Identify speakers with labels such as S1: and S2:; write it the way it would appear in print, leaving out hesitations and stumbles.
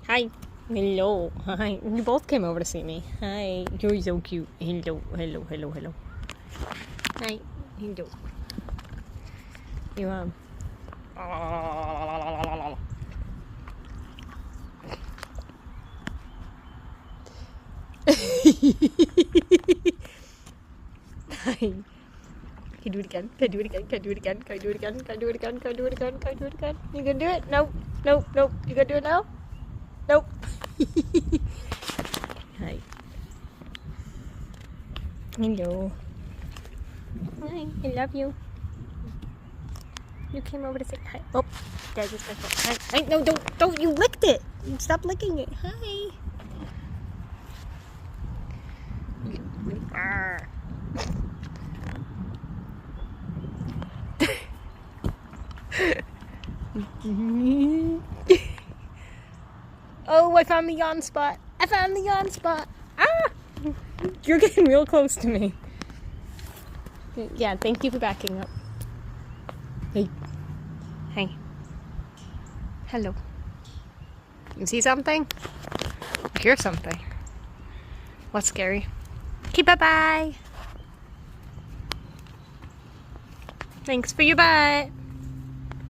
S1: Hi. Hello. Hi. You both came over to see me. Hi. You're so cute. Hello. Hello. Hello. Hello. Hi. Hello. You Hi. Can I do it again? Can I do it again? Can I do it again? Can I do it again? Can I do it again? Can I do it again? Can I do it again? You gonna do it? No. Nope. Nope. You gonna do it now? Nope. Hi. Hello. Hi. I love you. You came over to say hi. Oh, Dad just got hi. Hi. No, don't. You licked it. Stop licking it. Hi. Arr. Oh, I found the yawn spot. I found the yawn spot. Ah! You're getting real close to me. Yeah, thank you for backing up. Hey. Hey. Hello. You see something? You hear something? What's scary? Okay, bye-bye. Thanks for your butt.